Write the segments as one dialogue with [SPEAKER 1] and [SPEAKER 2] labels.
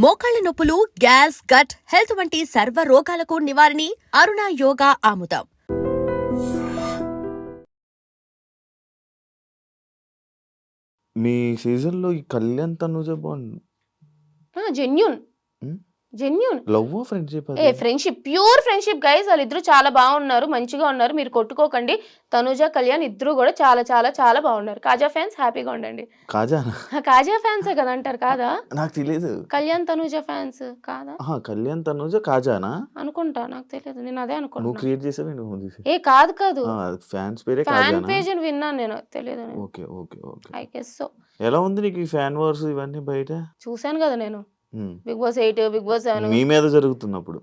[SPEAKER 1] మోకాళ్ల నొప్పులు, gas, gut health వంటి సర్వ రోగాలకు నివారణి అరుణ యోగా ఆముదం.
[SPEAKER 2] మీ సీజన్‌లో ఈ కళ్యాణ్, తనూజ బాగుంది.
[SPEAKER 3] జెన్యూన్ జెన్యూన్
[SPEAKER 2] లవ్ ఫ్రెండ్‌షిప్
[SPEAKER 3] ఏ
[SPEAKER 2] అది?
[SPEAKER 3] Friendship, pure friendship guys. వాళ్ళిద్దరూ చాలా బాగున్నారు, మంచిగా ఉన్నారు. మీరు కొట్టుకోకండి. తనుజ, కళ్యాణ్ ఇద్దరు కూడా చాలా చాలా చాలా బాగున్నారు. కాజా ఫ్యాన్స్ హ్యాపీగా ఉండండి.
[SPEAKER 2] కాజానా?
[SPEAKER 3] కాజా ఫ్యాన్సే కదా అంటారు, కాదా?
[SPEAKER 2] నాకు తెలీదు.
[SPEAKER 3] కళ్యాణ్ తనుజ ఫ్యాన్స్ కాదా
[SPEAKER 2] కళ్యాణ్, తనూజ, కాజానా?
[SPEAKER 3] అనుకుంటా, నాకు తెలియదు. నేను అదే
[SPEAKER 2] నువ్వు
[SPEAKER 3] అనుకుంటున్నా.
[SPEAKER 2] క్రియేట్ చేసావా నువ్వు తీసి?
[SPEAKER 3] ఏ కాదు కాదు,
[SPEAKER 2] ఫ్యాన్స్ పేరే
[SPEAKER 3] ఫ్యాన్
[SPEAKER 2] కాజానా?
[SPEAKER 3] పేజ్ అని విన్నాను నేను, తెలియదు.
[SPEAKER 2] Okay okay okay.
[SPEAKER 3] I guess so.
[SPEAKER 2] ఎలా ఉంది నీకు ఈ ఫ్యాన్ వార్స్ ఇవన్నీ బయట?
[SPEAKER 3] చూశాను కదా నేను. బిగ్ బాస్ 8, బిగ్ బాస్ 7
[SPEAKER 2] మీ మీద జరుగుతున్నప్పుడు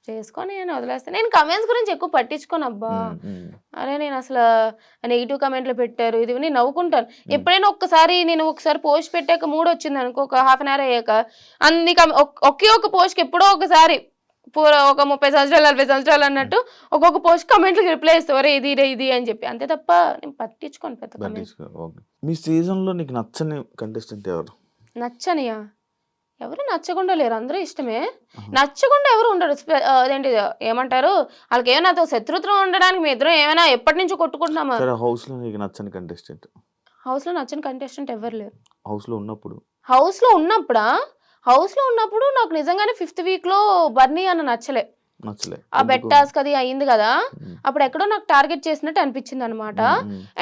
[SPEAKER 3] చేసుకొని నేను వదిలేస్తాను. నేను కమెంట్స్ గురించి ఎక్కువ పట్టించుకోను అబ్బా. అరే నేను అసలు నెగిటివ్ కమెంట్లు పెట్టారు ఇది నేను నవ్వుకుంటాను. ఎప్పుడైనా నేను ఒకసారి పోస్ట్ పెట్టాక మూడు వచ్చింది అనుకో, ఒక హాఫ్ అన్ అవర్ అయ్యాక అన్ని ఒకే ఒక పోస్ట్కి ఎప్పుడో ఒకసారి ఒక 30 సంవత్సరాలు 40 సంవత్సరాలు అన్నట్టు ఒక్కొక్క పోస్ట్ కమెంట్లకి రిప్లై ఇస్తారు, ఇది ఇది అని చెప్పి. అంతే తప్ప నేను పట్టించుకోను పెద్ద కమెంట్స్.
[SPEAKER 2] మీ సీజన్లో నీకు నచ్చని కంటెస్టెంట్ ఎవరు?
[SPEAKER 3] నచ్చనియా? ఎవరు నచ్చకుండా లేరు, అందరూ ఇష్టమే. నచ్చకుండా ఎవరు ఉండరు. అదేంటి ఏమంటారు, వాళ్ళకి ఏమైనా శత్రుత్వం ఉండడానికి మీ ఇద్దరం ఏమైనా ఎప్పటి నుంచో కొట్టుకుంటున్నామా?
[SPEAKER 2] హౌస్ లో నీకు నచ్చని కంటెస్టెంట్?
[SPEAKER 3] హౌస్ లో నచ్చని కంటెస్టెంట్ ఎవరు లేరు.
[SPEAKER 2] హౌస్ లో ఉన్నప్పుడు
[SPEAKER 3] హౌస్ లో ఉన్నప్పుడు నాకు నిజంగానే 5th వీక్ లో బర్నీ అన్న నచ్చలే. ఆ బెట్ టాస్క్ అది అయింది కదా, అప్పుడు ఎక్కడో నాకు టార్గెట్ చేసినట్టు అనిపించింది అనమాట.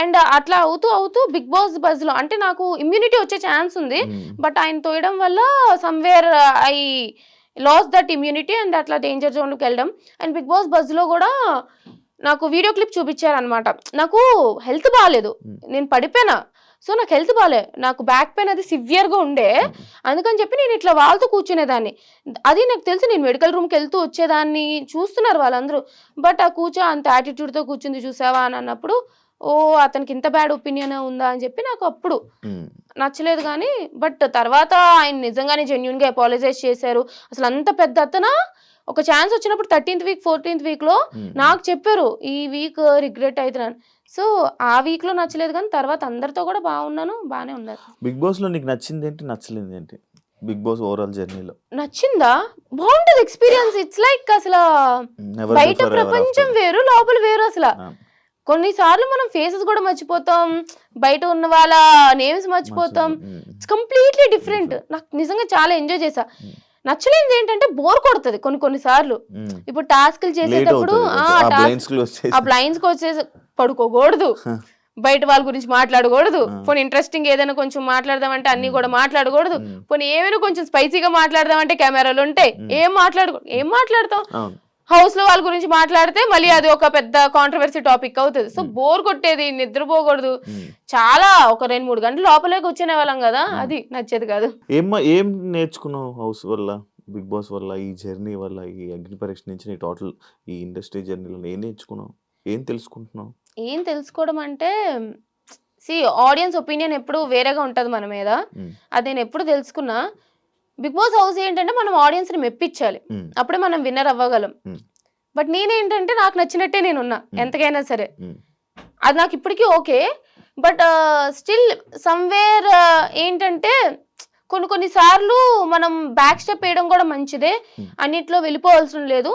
[SPEAKER 3] అండ్ అట్లా అవుతూ అవుతూ బిగ్ బాస్ బజ్ లో అంటే నాకు ఇమ్యూనిటీ వచ్చే ఛాన్స్ ఉంది, బట్ ఆయన తోయడం వల్ల somewhere I lost that immunity and అట్లా డేంజర్ జోన్ లోకి వెళ్ళడం. అండ్ బిగ్ బాస్ బజ్ లో కూడా నాకు వీడియో క్లిప్ చూపించారనమాట. నాకు హెల్త్ బాగాలేదు, నేను పడిపోయినా. సో నాకు హెల్త్ బాగాలే, నాకు బ్యాక్ పెయిన్ అది సివియర్గా ఉండే. అందుకని చెప్పి నేను ఇట్లా వాళ్ళతో కూర్చునేదాన్ని. అది నాకు తెలిసి నేను మెడికల్ రూమ్కి వెళ్తూ వచ్చేదాన్ని. చూస్తున్నారు వాళ్ళందరూ. బట్ ఆ అంత యాటిట్యూడ్తో కూర్చుంది చూసావా అని అన్నప్పుడు, ఓ అతనికి ఇంత బ్యాడ్ ఒపీనియన్ ఉందా అని చెప్పి నాకు అప్పుడు నచ్చలేదు. కానీ బట్ తర్వాత ఆయన నిజంగానే జెన్యున్గా అపాలజైజ్ చేశారు. అసలు అంత పెద్ద అతను ఒక ఛాన్స్ వచ్చినప్పుడు 13th వీక్ 14th వీక్లో నాకు చెప్పారు, ఈ వీక్ రిగ్రెట్ అవుతున్నాను. సో ఆ వీక్ లో నచ్చలేదు, కానీ తర్వాత అందరితో కూడా బాగున్నాను, బాగానే ఉన్నారు.
[SPEAKER 2] బిగ్ బాస్ లో నీకు నచ్చింది ఏంటి, నచ్చలేదు ఏంటి? బిగ్ బాస్ ఓవరాల్ జర్నీలో
[SPEAKER 3] నచ్చిందా? బాగుంటది ఎక్స్పీరియన్స్. ఇట్స్ లైక్ అసలు బయట ప్రపంచం వేరు, లోపల వేరు. అసలు కొన్నిసార్లు మనం ఫేసెస్ కూడా మర్చిపోతాం, బయట ఉన్న వాళ్ళ నేమ్స్ మర్చిపోతాం. It's completely different. నాకు నిజంగా చాలా ఎంజాయ్ చేసా. నచ్చలేదు ఏంటంటే బోర్ కొడుతుంది కొన్నిసార్లు. ఇప్పుడు టాస్క్లు చేసేటప్పుడు ఆ బ్లైండ్స్ కి వచ్చేసి పడుకోకూడదు, బయట వాళ్ళ గురించి మాట్లాడకూడదు. పోనీ ఇంట్రెస్టింగ్ ఏదైనా కొంచెం మాట్లాడదామంటే అన్ని కూడా మాట్లాడకూడదు. పోనీ ఏమైనా కొంచెం స్పైసీగా మాట్లాడదామంటే కెమెరాలు ఉంటాయి, ఏం మాట్లాడతాం. హౌస్ లో వాళ్ళ గురించి మాట్లాడితే మళ్ళీ అది ఒక పెద్ద కాంట్రవర్సీ టాపిక్ అవుతుంది. సో బోర్ కొట్టేది, నిద్రపోకూడదు. చాలా ఒక 2-3 గంటలు లోపలే కూర్చునే వాళ్ళం కదా, అది నచ్చేది కాదు.
[SPEAKER 2] ఏం నేర్చుకున్నావు హౌస్ వల్ల, బిగ్ బాస్ వల్ల, ఈ జర్నీ వల్ల, ఈ అగ్ని పరీక్ష నుంచి నీ టోటల్ ఈ ఇండస్ట్రీ జర్నీలో ఏం నేర్చుకున్నావు, ఏం తెలుసుకుంటున్నావు?
[SPEAKER 3] ఏం తెలుసుకోవడం అంటే, ఆడియన్స్ ఒపీనియన్ ఎప్పుడు వేరేగా ఉంటుంది మన మీద. అది నేను ఎప్పుడు తెలుసుకున్నా. బిగ్ బాస్ హౌస్ ఏంటంటే మనం ఆడియన్స్ ని మెప్పించాలి, అప్పుడే మనం విన్నర్ అవ్వగలం. బట్ నేనేంటంటే నాకు నచ్చినట్టే నేనున్నా ఎంతకైనా సరే, అది నాకు ఇప్పటికీ ఓకే. బట్ స్టిల్ సమ్వేర్ ఏంటంటే కొన్నిసార్లు మనం బ్యాక్ స్టెప్ వేయడం కూడా మంచిదే. అన్నిట్లో వెళ్ళిపోవాల్సిన లేదు.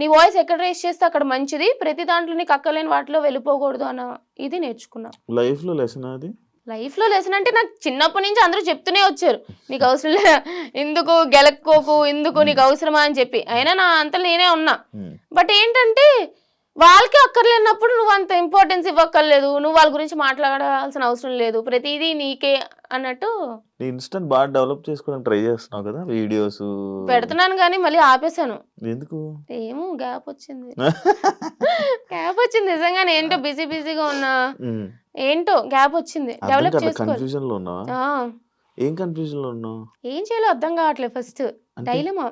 [SPEAKER 3] నీ వాయిస్ ఎక్కడ రేస్ చేస్తే అక్కడ మంచిది, ప్రతి దాంట్లో నీకు అక్కలేని వాటిలో వెళ్ళిపోకూడదు అన్న ఇది నేర్చుకున్నా.
[SPEAKER 2] లైఫ్ లో లెసన్ అది.
[SPEAKER 3] లైఫ్ లో లెసన్ అంటే నాకు చిన్నప్పటి నుంచి అందరూ చెప్తూనే వచ్చారు, నీకు అవసరం లేదు, ఎందుకు గెలక్కోకు, ఎందుకు నీకు అవసరమా అని చెప్పి. అయినా నా అంతా నేనే ఉన్నా. బట్ ఏంటంటే వాళ్ళకి అక్కర్లేనప్పుడు నువ్వు అంత ఇంపార్టెన్స్ ఇవ్వక్కర్లేదు, నువ్వు వాళ్ళ గురించి మాట్లాడాల్సిన అవసరం లేదు, ప్రతిదీ నీకే అన్నట్టు.
[SPEAKER 2] ఇన్స్టెంట్ బాగా డెవలప్ చేసుకోవడానికి ట్రై చేస్తున్నావు కదా, వీడియోస్
[SPEAKER 3] పెడుతున్నాను కానీ మళ్ళీ ఆపేసాను.
[SPEAKER 2] ఎందుకు?
[SPEAKER 3] ఏమో గ్యాప్ వచ్చింది నిజంగానే. ఏంటో బిజీగా ఉన్నా, ఏంటో గ్యాప్ వచ్చింది. డెవలప్
[SPEAKER 2] కన్ఫ్యూజన్ లో ఉన్నావా? ఏం కన్ఫ్యూజన్ లో ఉన్నావు? ఏం
[SPEAKER 3] చేయాలో అర్థం కావట్లేదు. First dilemma,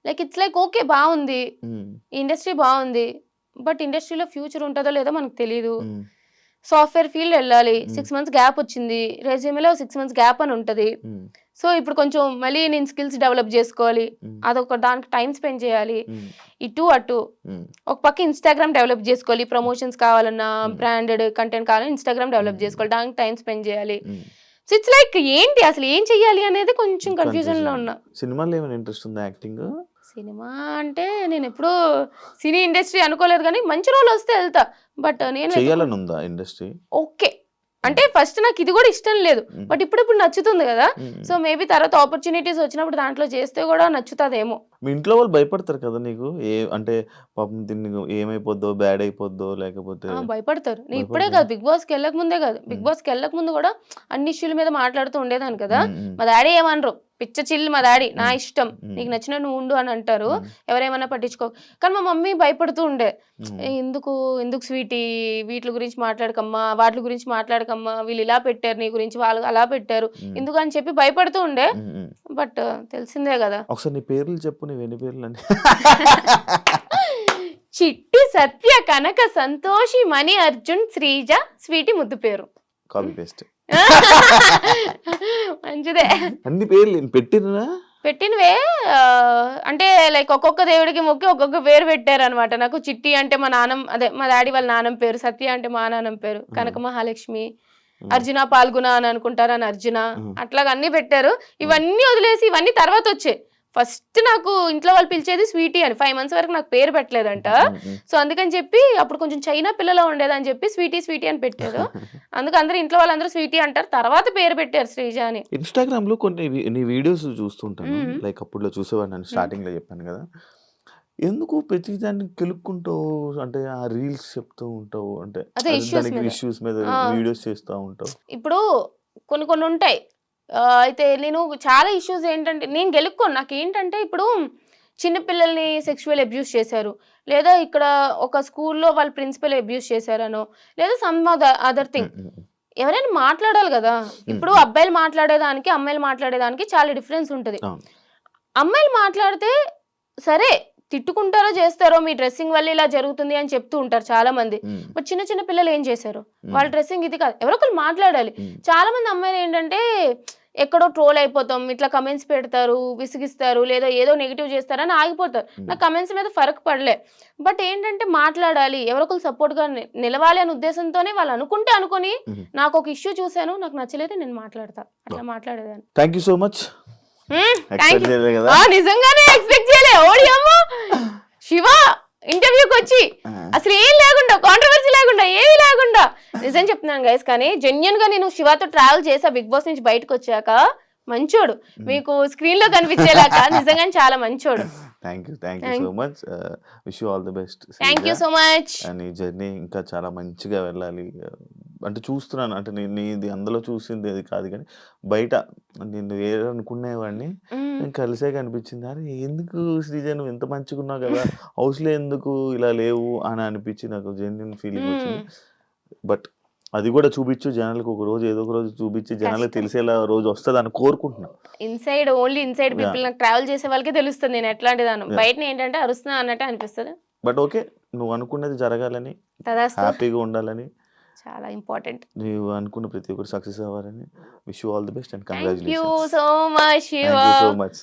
[SPEAKER 3] like it's like okay బాగుంది, ఇండస్ట్రీ బాగుంది, బట్ ఇండస్ట్రీలో ఫ్యూచర్ ఉంటుందో లేదో మనకు తెలియదు. సాఫ్ట్వేర్ ఫీల్డ్ వెళ్ళాలి, 6 months గ్యాప్ వచ్చింది. రెజ్యూమేలో 6 months గ్యాప్ అని ఉంటుంది. సో ఇప్పుడు కొంచెం మళ్ళీ నేను స్కిల్స్ డెవలప్ చేసుకోవాలి, అదొక దానికి టైం స్పెండ్ చేయాలి. ఇటు అటు ఒక పక్క ఇన్స్టాగ్రామ్ డెవలప్ చేసుకోవాలి, ప్రమోషన్స్ కావాలన్నా, బ్రాండెడ్ కంటెంట్ కావాలన్నా ఇన్స్టాగ్రామ్ డెవలప్ చేసుకోవాలి, దానికి టైం స్పెండ్ చేయాలి. సో ఇట్స్ లైక్ ఏంటి అసలు ఏం చెయ్యాలి అనేది కొంచెం కన్ఫ్యూజన్ లో ఉన్నా.
[SPEAKER 2] సినిమాలో ఏమైనా ఇంట్రెస్ట్ ఉందా యాక్టింగ్?
[SPEAKER 3] సినిమా అంటే నేను ఎప్పుడు సినీ ఇండస్ట్రీ అనుకోలేదు కానీ మంచి రోల్ వస్తే వెళ్తా. బట్ నేను
[SPEAKER 2] చేయాలని ఉందా ఇండస్ట్రీ?
[SPEAKER 3] ఓకే అంటే ఫస్ట్ నాకు ఇది కూడా ఇష్టం లేదు, బట్ ఇప్పుడు నచ్చుతుంది కదా. సో మేబీ తర్వాత ఆపర్చునిటీస్ వచ్చినప్పుడు దాంట్లో చేస్తే కూడా నచ్చుతుందేమో.
[SPEAKER 2] మీ ఇంట్లో వాళ్ళు భయపడతారు కదా నీకు? అంటే పాపం దీన్ని ఏమైపోద్దో, బ్యాడ్ అయిపోద్దో లేకపోతే
[SPEAKER 3] భయపడతారు. నేను ఇప్పుడే కాదు, బిగ్ బాస్ కి వెళ్ళక ముందే కాదు, బిగ్ బాస్ కి వెళ్ళక ముందు కూడా అన్ని ఇష్యూల మీద మాట్లాడుతూ ఉండేదాన్ని కదా. మా డాడీ ఏమనరు, పిచ్చ చిల్లు మా డాడీ, నా ఇష్టం నీకు నచ్చిన నువ్వు ఉండు అని అంటారు, ఎవరేమన్నా పట్టించుకో. కానీ మా మమ్మీ భయపడుతూ ఉండే, ఎందుకు స్వీటీ వీటి గురించి మాట్లాడకమ్మా, వాటి గురించి మాట్లాడకమ్మా, వీళ్ళు ఇలా పెట్టారు నీ గురించి, వాళ్ళు అలా పెట్టారు ఎందుకు అని చెప్పి భయపడుతూ ఉండే. బట్ తెలిసిందే కదా.
[SPEAKER 2] ఒకసారి నీ పేర్లు చెప్పు, నీ ఎన్ని పేర్లు అని.
[SPEAKER 3] చిట్టి, సత్య, కనక, సంతోషి, మణి, అర్జున్, శ్రీజ, స్వీటీ ముద్దు పేరు.
[SPEAKER 2] Copy paste.
[SPEAKER 3] మంచిదే.
[SPEAKER 2] అన్ని పేర్లు పెట్టినా
[SPEAKER 3] పెట్టినవే అంటే లైక్ ఒక్కొక్క దేవుడికి మొక్కి ఒక్కొక్క పేరు పెట్టారు అనమాట. నాకు చిట్టి అంటే మా నాన్నమ్మ, అదే మా డాడీ వాళ్ళ నాన్నమ్మ పేరు, సత్య అంటే మా నాన్నమ్మ పేరు, కనక మహాలక్ష్మి, అర్జున పాల్గొన అని అనుకుంటారు అని అర్జున, అట్లాగా అన్ని పెట్టారు. ఇవన్నీ వదిలేసి ఇవన్నీ తర్వాత వచ్చాయి. ఫస్ట్ నాకు ఇంట్లో వాళ్ళు పిలిచేది స్వీటీ అని. 5 months వరకు నాకు పేరు పెట్టలేదంట. సో అందుకని చెప్పి అప్పుడు కొంచెం చైనా పిల్లలో ఉండేదని చెప్పి స్వీటీ అని పెట్టారు. అందుకు అందరూ ఇంట్లో వాళ్ళందరూ స్వీటీ అంటారు, తర్వాత పేరు పెట్టారు శ్రీజ అని.
[SPEAKER 2] ఇన్స్టాగ్రామ్ లో కొన్ని నీ వీడియోస్ చూస్తుంటాను, లైక్ అప్పుడు చూసేవాడిని, నేను స్టార్టింగ్ లో చెప్పాను కదా. ఎందుకు ప్రతి దాన్ని కెలుక్కుంటావు, అంటే ఆ రీల్స్ చెప్తూ ఉంటావు, అంటే ఇష్యూస్ మీద వీడియోస్ చేస్తూ ఉంటావు.
[SPEAKER 3] ఇప్పుడు కొన్ని ఉంటాయి. అయితే నేను చాలా ఇష్యూస్ ఏంటంటే నేను గెలుక్కోను. నాకు ఏంటంటే ఇప్పుడు చిన్నపిల్లల్ని సెక్షువల్ అబ్యూస్ చేశారు, లేదా ఇక్కడ ఒక స్కూల్లో వాళ్ళ ప్రిన్సిపల్ అబ్యూస్ చేశారనో, లేదా సమ్ అదర్ థింగ్, ఎవరైనా మాట్లాడాలి కదా. ఇప్పుడు అబ్బాయిలు మాట్లాడేదానికి అమ్మాయిలు మాట్లాడేదానికి చాలా డిఫరెన్స్ ఉంటుంది. అమ్మాయిలు మాట్లాడితే సరే తిట్టుకుంటారో చేస్తారో, మీ డ్రెస్సింగ్ వల్ల ఇలా జరుగుతుంది అని చెప్తూ ఉంటారు చాలా మంది. బట్ చిన్న పిల్లలు ఏం చేశారు, వాళ్ళ డ్రెస్సింగ్ ఇది కాదు, ఎవరో ఒకరు మాట్లాడాలి. చాలా మంది అమ్మాయిలు ఏంటంటే ఎక్కడో ట్రోల్ అయిపోతాం, ఇట్లా కమెంట్స్ పెడతారు, విసిగిస్తారు, లేదా ఏదో నెగిటివ్ చేస్తారని ఆగిపోతారు. నాకు కమెంట్స్ మీద ఫరక్ పడలే. బట్ ఏంటంటే మాట్లాడాలి, ఎవరొకరు సపోర్ట్ గా నిలవాలి అనే ఉద్దేశంతోనే వాళ్ళు అనుకొని నాకు ఒక ఇష్యూ చూసాను, నాకు నచ్చలేదు, నేను మాట్లాడతా, అట్లా మాట్లాడేదాన్ని.
[SPEAKER 2] Thank you so much.
[SPEAKER 3] నిజంగానే ఎక్స్పెక్ట్ చేయలే. ఓడియమ్మా శివ ఇంటర్వ్యూకి వచ్చి అసలు ఏం లేకుండా, కాంట్రవర్సీ లేకుండా, ఏమీ లేకుండా, నిజం చెప్తున్నాను గైస్. కానీ జెన్యున్ గా నేను శివతో ట్రావెల్ చేసా బిగ్ బాస్ నుంచి బయటకు వచ్చాక. మంచోడు, మీకు స్క్రీన్ లో కనిపించేలాగా నిజంగానే చాలా మంచోడు.
[SPEAKER 2] Thank you so much. Wish you all the best.
[SPEAKER 3] Thank you so much.
[SPEAKER 2] నీ జర్నీ ఇంకా చాలా మంచిగా వెళ్ళాలి. అంటే చూస్తున్నాను, అంటే నీది అందులో చూసింది అది కాదు, కానీ బయట నిన్ను అనుకునేవాడిని, నేను కలిసే కనిపించింది. అరే ఎందుకు శ్రీజ నువ్వు ఎంత మంచిగా ఉన్నావు కదా, హౌస్లో ఎందుకు ఇలా లేవు అని అనిపించి నాకు జెన్యున్ ఫీలింగ్ వచ్చింది. బట్ అది కూడా చూపించు జనాలకు, ఒక రోజు ఏదో ఒక రోజు చూపించి జనాలకు తెలిసేలా రోజు వస్తుంది అని కోరుకుంటున్నా.
[SPEAKER 3] ఓన్లీ ఇన్సైడ్ పీపుల్, నాకు ట్రావెల్ చేసే వాళ్ళకే తెలుస్తుంది నేను ఎట్లాంటి దాన్ని. బయట ఏంటంటే అరుస్తున్నా అన్నట్టు అనిపిస్తుంది.
[SPEAKER 2] బట్ ఓకే, నువ్వు అనుకున్నది జరగాలని, హ్యాపీగా ఉండాలని,
[SPEAKER 3] చాలా ఇంపార్టెంట్.
[SPEAKER 2] నువ్వు అనుకున్న ప్రతి ఒక్కరు సక్సెస్ అవ్వాలని. Wish you all the best and congratulations.
[SPEAKER 3] Thank you so much.